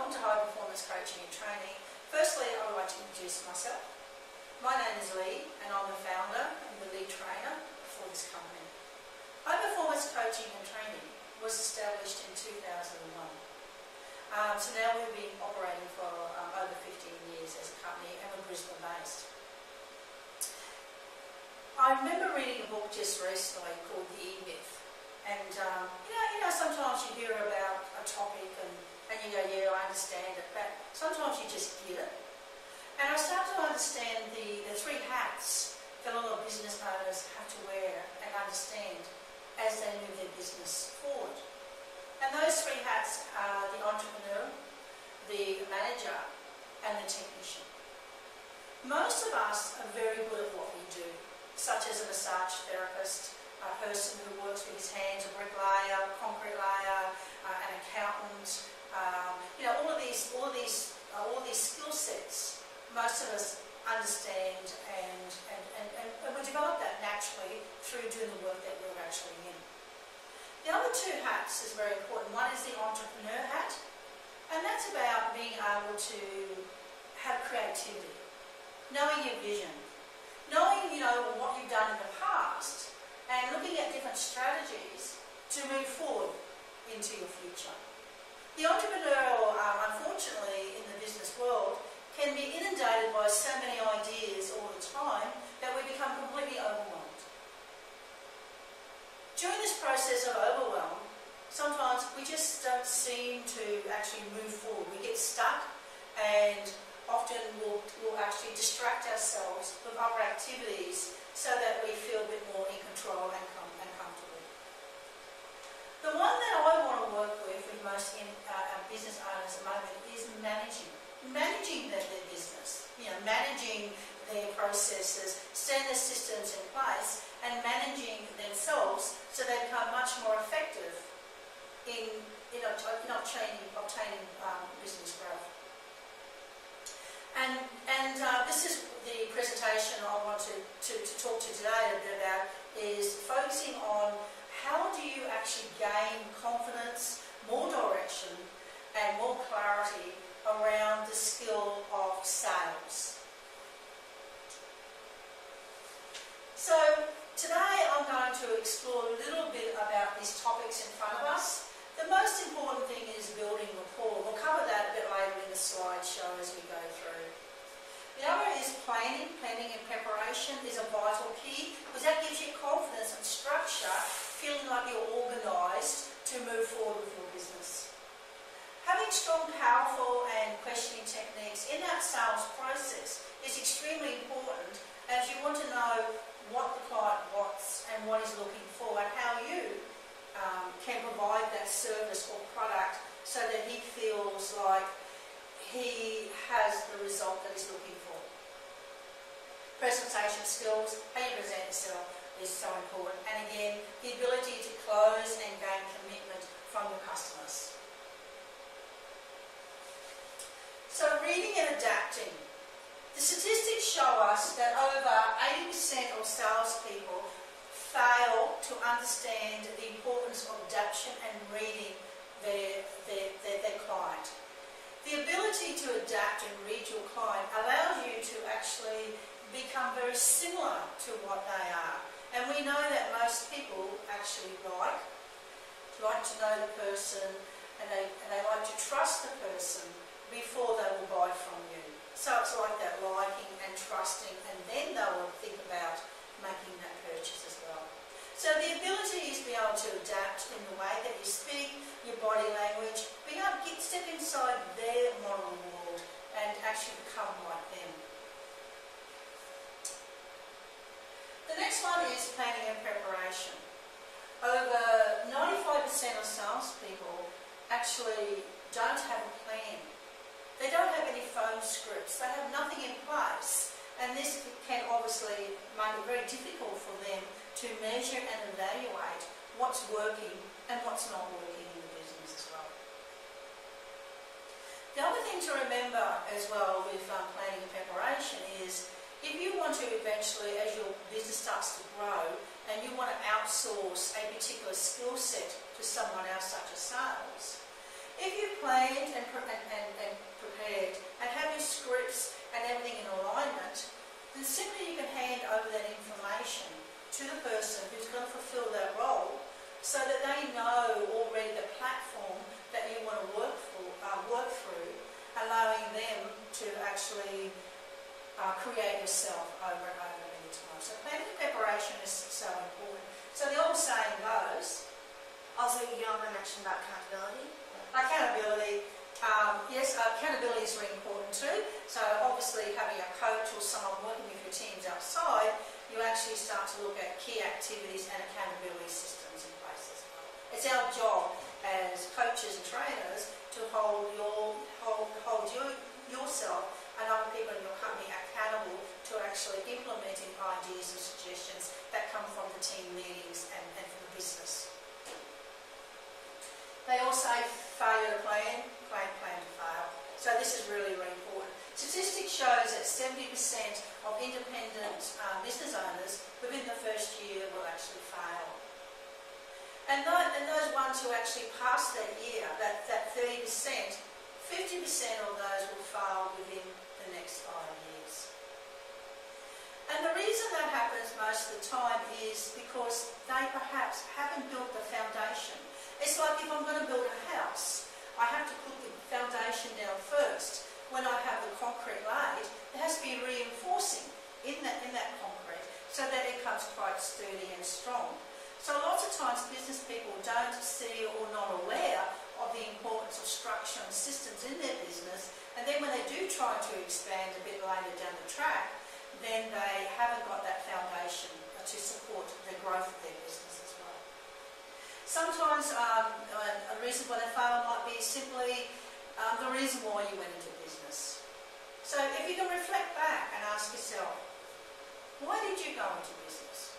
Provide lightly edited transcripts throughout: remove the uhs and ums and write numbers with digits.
Welcome to High Performance Coaching and Training. Firstly, I would like to introduce myself. My name is Lee and I'm the founder and the lead trainer for this company. High Performance Coaching and Training was established in 2001. So now we've been operating for over 15 years as a company and we're Brisbane based. I remember reading a book just recently called The E-Myth. And sometimes you hear about a topic and you go, yeah, I understand it, but sometimes you just get it. And I start to understand the three hats that a lot of business owners have to wear and understand as they move their business forward. And those three hats are the entrepreneur, the manager, and the technician. Most of us are very good at what we do, such as a massage therapist, a person who works with his hands, a bricklayer, concrete layer, an accountant. All of these skill sets, most of us understand and we develop that naturally through doing the work that we're actually in. The other two hats is very important. One is the entrepreneur hat, and that's about being able to have creativity, knowing your vision, knowing what you've done in the past, and looking at different strategies to move forward into your future. The entrepreneur, unfortunately, in the business world, can be inundated by so many ideas all the time that we become completely overwhelmed. During this process of overwhelm, sometimes we just don't seem to actually move forward. We get stuck and often we'll actually distract ourselves with other activities so that we feel a bit more in control and comfortable. The one that I want to work with most business owners at the moment is managing their business, managing their processes, setting the systems in place and managing themselves so they become much more effective in obtaining business growth. And this is the presentation I want to talk to today a bit about, is focusing on how do you actually gain confidence, more direction and more clarity around the skill of sales. So today I'm going to explore a little bit about these topics in front of us. The most important thing is building rapport. We'll cover that a bit later in the slideshow as we go through. The other is planning. Planning and preparation is a vital key because that gives you confidence and structure, feeling like you're organised to move forward with your business. Having strong, powerful and questioning techniques in that sales process is extremely important, as you want to know what the client wants and what he's looking for and how you can provide that service or product so that he feels like he has the result that he's looking for. Presentation skills, how you present yourself is so important. And again, the ability to close and gain commitment from your customers. So reading and adapting. The statistics show us that over 80% of salespeople fail to understand the importance of adaptation and reading their client. The ability to adapt and read your client allows you to actually become very similar to what they are. And we know that most people actually like to know the person and they like to trust the person before they will buy from you. So it's like that liking and trusting, and then they will think about making that purchase as well. So the ability is to be able to adapt in the way that you speak, your body language, being able to step inside their model world and actually become like them. The next one is planning and preparation. Over 95% of salespeople actually don't have a plan. They don't have any phone scripts. They have nothing in place. And this can obviously make it very difficult for them to measure and evaluate what's working and what's not working in the business as well. The other thing to remember as well with planning and preparation is if you want to eventually, as your business starts to grow and you want to outsource a particular skill set to someone else such as sales, If you've planned and prepared and have your scripts and everything in alignment, then simply you can hand over that information to the person who's going to fulfill that role, so that they know already the platform that you want to work through, allowing them to actually create yourself over and over many times. So planning and preparation is so important. So the old saying goes, Also, you also mentioned about accountability. accountability, yes, accountability is really important too. So obviously having a coach or someone working with your teams outside, you actually start to look at key activities and accountability systems in place as well. It's our job as coaches and trainers to hold yourself and other people in your company accountable to actually implementing ideas and suggestions that come from the team meetings and from the business. They all say failure to plan to fail. So this is really, really important. Statistics shows that 70% of independent business owners within the first year will actually fail. And those ones who actually pass that year, that 30%, 50% of those will fail within the next 5 years. And the reason that happens most of the time is because they perhaps haven't built the foundation. It's like if I'm going to build a house, I have to put the foundation down first. When I have the concrete laid, there has to be reinforcing in that concrete so that it comes quite sturdy and strong. So lots of times business people don't see or not aware of the importance of structure and systems in their business, and then when they do try to expand a bit later down the track, then they haven't got that foundation to support the growth of their business as well. Sometimes a reason why they fail might be simply the reason why you went into business. So if you can reflect back and ask yourself, why did you go into business?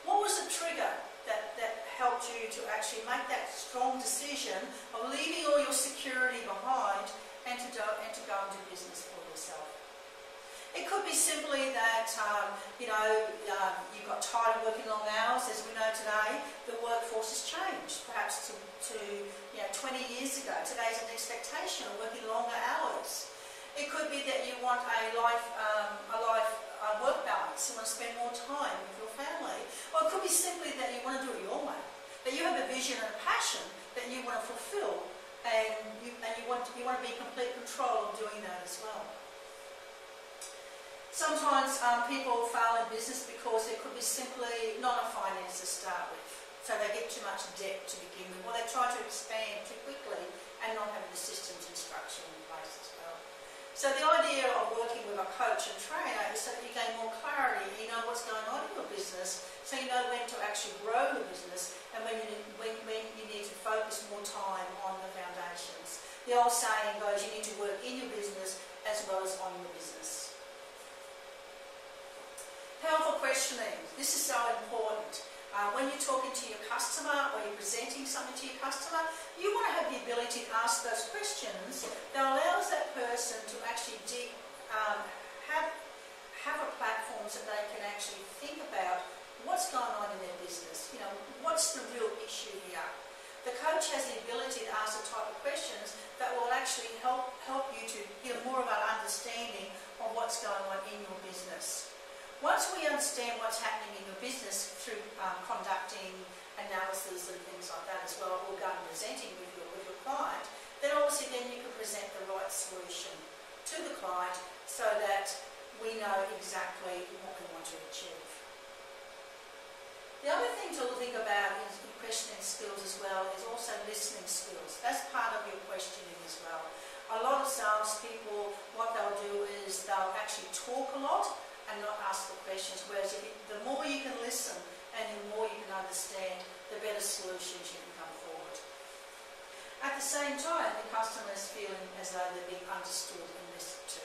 What was the trigger that helped you to actually make that strong decision of leaving all your security behind and to go into business for yourself? It could be simply that you got tired of working long hours. As we know today, the workforce has changed. Perhaps to 20 years ago, today's an expectation of working longer hours. It could be that you want a life work balance. You want to spend more time with your family. Or it could be simply that you want to do it your way. That you have a vision and a passion that you want to fulfill, and you want to be in complete control of doing that as well. Sometimes people fail in business because there could be simply not enough finance to start with. So they get too much debt to begin with, or they try to expand too quickly and not having the systems and structure in place as well. So the idea of working with a coach and trainer is so that you gain more clarity, you know what's going on in your business, so you know when to actually grow your business and when you need to focus more time on the foundations. The old saying goes, you need to work in your business as well as on your business. Powerful questioning. This is so important. When you're talking to your customer or you're presenting something to your customer, you want to have the ability to ask those questions that allows that person to actually have a platform so they can actually think about what's going on in their business. You know, what's the real issue here? The coach has the ability to ask the type of questions that will actually help you to get more of an understanding of what's going on in your business. Once we understand what's happening in your business through conducting analysis and things like that as well, or going presenting with your client, then obviously then you can present the right solution to the client so that we know exactly what we want to achieve. The other thing to think about in questioning skills as well is also listening skills. That's part of your questioning as well. A lot of salespeople, what they'll do is they'll actually talk a lot and not ask the questions, whereas the more you can listen and the more you can understand, the better solutions you can come forward. At the same time, the customer is feeling as though they're being understood and listened to.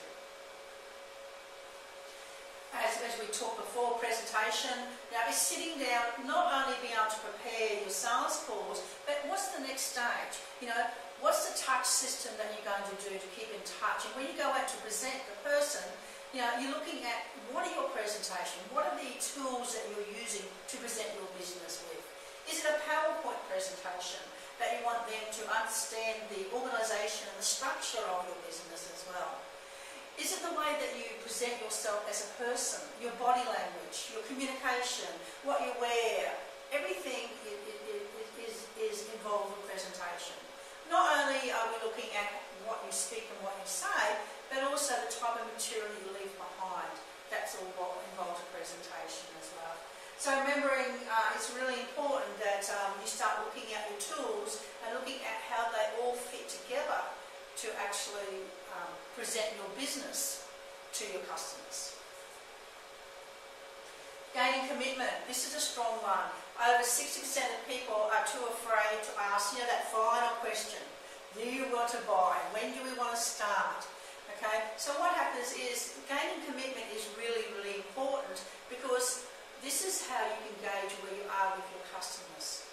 As we talked before, presentation, now is sitting down, not only being able to prepare your sales calls, but what's the next stage? You know, what's the touch system that you're going to do to keep in touch? And when you go out to present the person, you know, you're looking at what are your presentation, what are the tools that you're using to present your business with? Is it a PowerPoint presentation, that you want them to understand the organisation and the structure of your business as well. Is it the way that you present yourself as a person, your body language, your communication, what you wear? Everything is involved with presentation. Not only are we looking at what you speak and what you say, but also the type of material you leave behind. That's all what involves presentation as well. So remembering it's really important that you start looking at your tools and looking at how they all fit together to actually present your business to your customers. Gaining commitment. This is a strong one. Over 60% of people are too afraid to ask, that final question. Do you want to buy? When do we want to start? Okay, so what happens is gaining commitment is really, really important because this is how you can gauge where you are with your customers.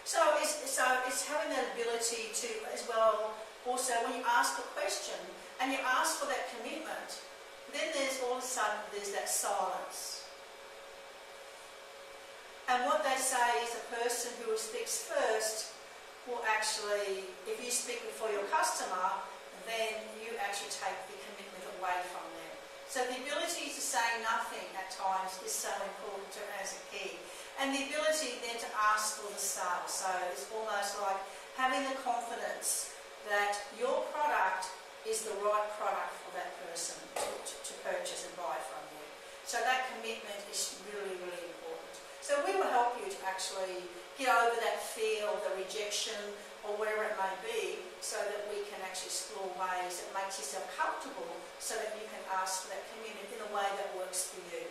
So it's having that ability to, as well, also when you ask a question and you ask for that commitment, then there's all of a sudden there's that silence. And what they say is the person who speaks first will actually, if you speak before your customer, then you actually take the commitment away from them. So the ability to say nothing at times is so important as a key. And the ability then to ask for the sale. So it's almost like having the confidence that your product is the right product for that person to purchase and buy from you. So that commitment is really, really important. So we will help you to actually get over that fear of the rejection or whatever it may be, so that we can actually explore ways that makes yourself comfortable so that you can ask for that commitment in a way that works for you.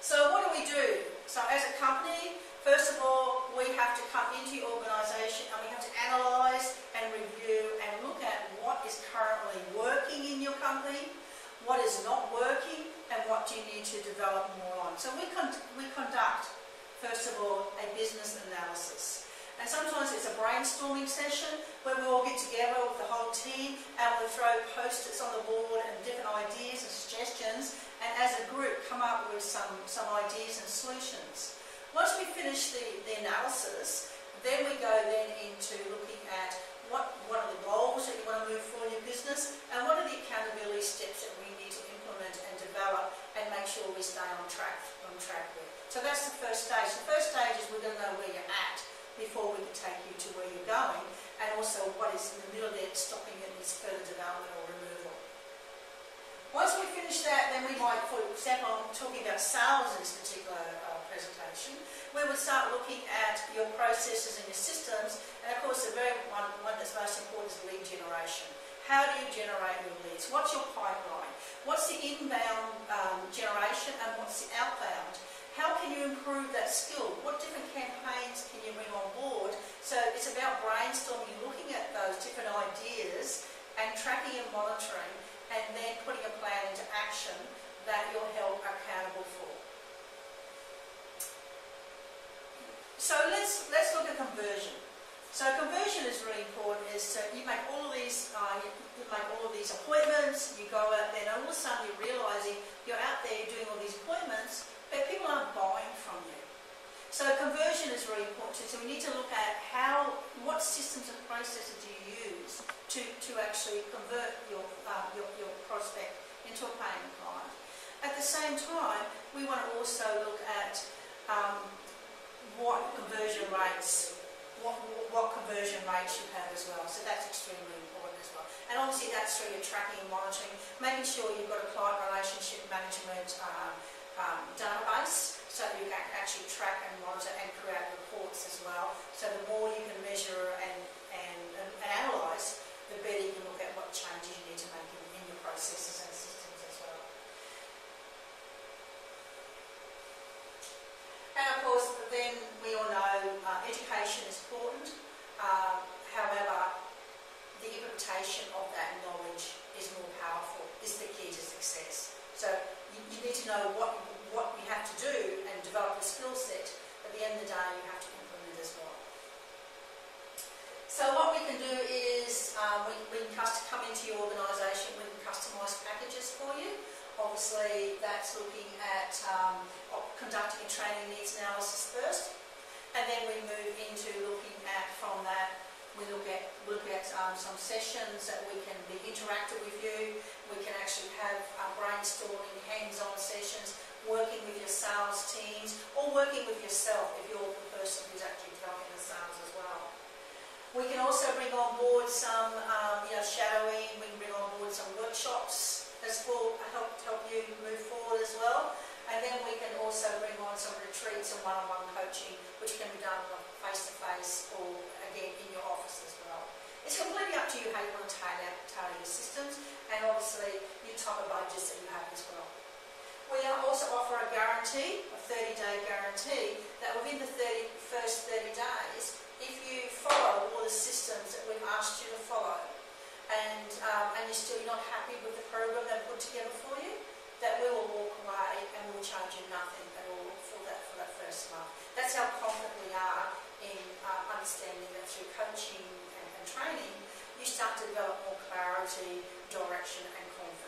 So what do we do? So as a company, first of all, we have to come into your organisation and we have to analyse and review and look at what is currently working in your company, what is not working, and what do you need to develop more on. So we conduct, first of all, a business analysis. And sometimes it's a brainstorming session where we all get together with the whole team and we'll throw post-its on the board and different ideas and suggestions, and as a group come up with some ideas and solutions. Once we finish the analysis, then we go then into looking at what are the goals that you want to move for in your business, and what are the accountability steps that we need to implement and develop and make sure we stay on track with. So that's the first stage. The first stage is we're going to know where you're at before we can take you to where you're going, and also what is in the middle there stopping it is further development or removal. Once we finish that, then we might, for example, I'm talking about sales in this particular presentation, we would start looking at your processes and your systems, and of course the very one that's most important is lead generation. How do you generate your leads? What's your pipeline? What's the inbound generation and what's the outbound? How can you improve that skill? What different campaigns can you bring on board? So it's about brainstorming, looking at those different ideas and tracking and monitoring, and then putting a plan into action that you're held accountable for. So let's look at conversion. So conversion is really important. So you make all of these appointments. You go out there, and all of a sudden you're realising you're out there doing all these appointments, but people aren't buying from you. So conversion is really important too. So we need to look at what systems and processes do you use to actually convert your prospect into a paying client. At the same time, we want to also look at what conversion rates you have as well. So that's extremely important as well. And obviously that's through your tracking and monitoring, making sure you've got a client relationship management database, so you can actually track and monitor and create reports as well. So the more you can measure and analyse, the better you can look at what changes you need to make in your processes and systems as well. And of course, then we all know education is important. However, the implementation of that knowledge is more powerful, is the key to success. So you need to know what you have to do and develop a skill set. At the end of the day, you have to implement as well. So what we can do is we can come into your organisation, we can customise packages for you. Obviously, that's looking at conducting a training needs analysis first, and then some sessions that we can be interactive with you. We can actually have brainstorming, hands-on sessions, working with your sales teams, or working with yourself if you're the person who's actually developing the sales as well. We can also bring on board some shadowing. We can bring on board some workshops as will help you move forward as well. And then we can also bring on some retreats and one-on-one coaching, which can be done face-to-face or, again, in your office as well. It's completely up to you how you want to tailor your systems and obviously your type of budgets that you have as well. We also offer a guarantee, a 30-day guarantee, that within the first 30 days, if you follow all the systems that we've asked you to follow and you're not happy with the program they've put together for you, that we will walk away and we'll charge you nothing at all for that first month. That's how confident we are in understanding that through coaching and training, you start to develop more clarity, direction and confidence.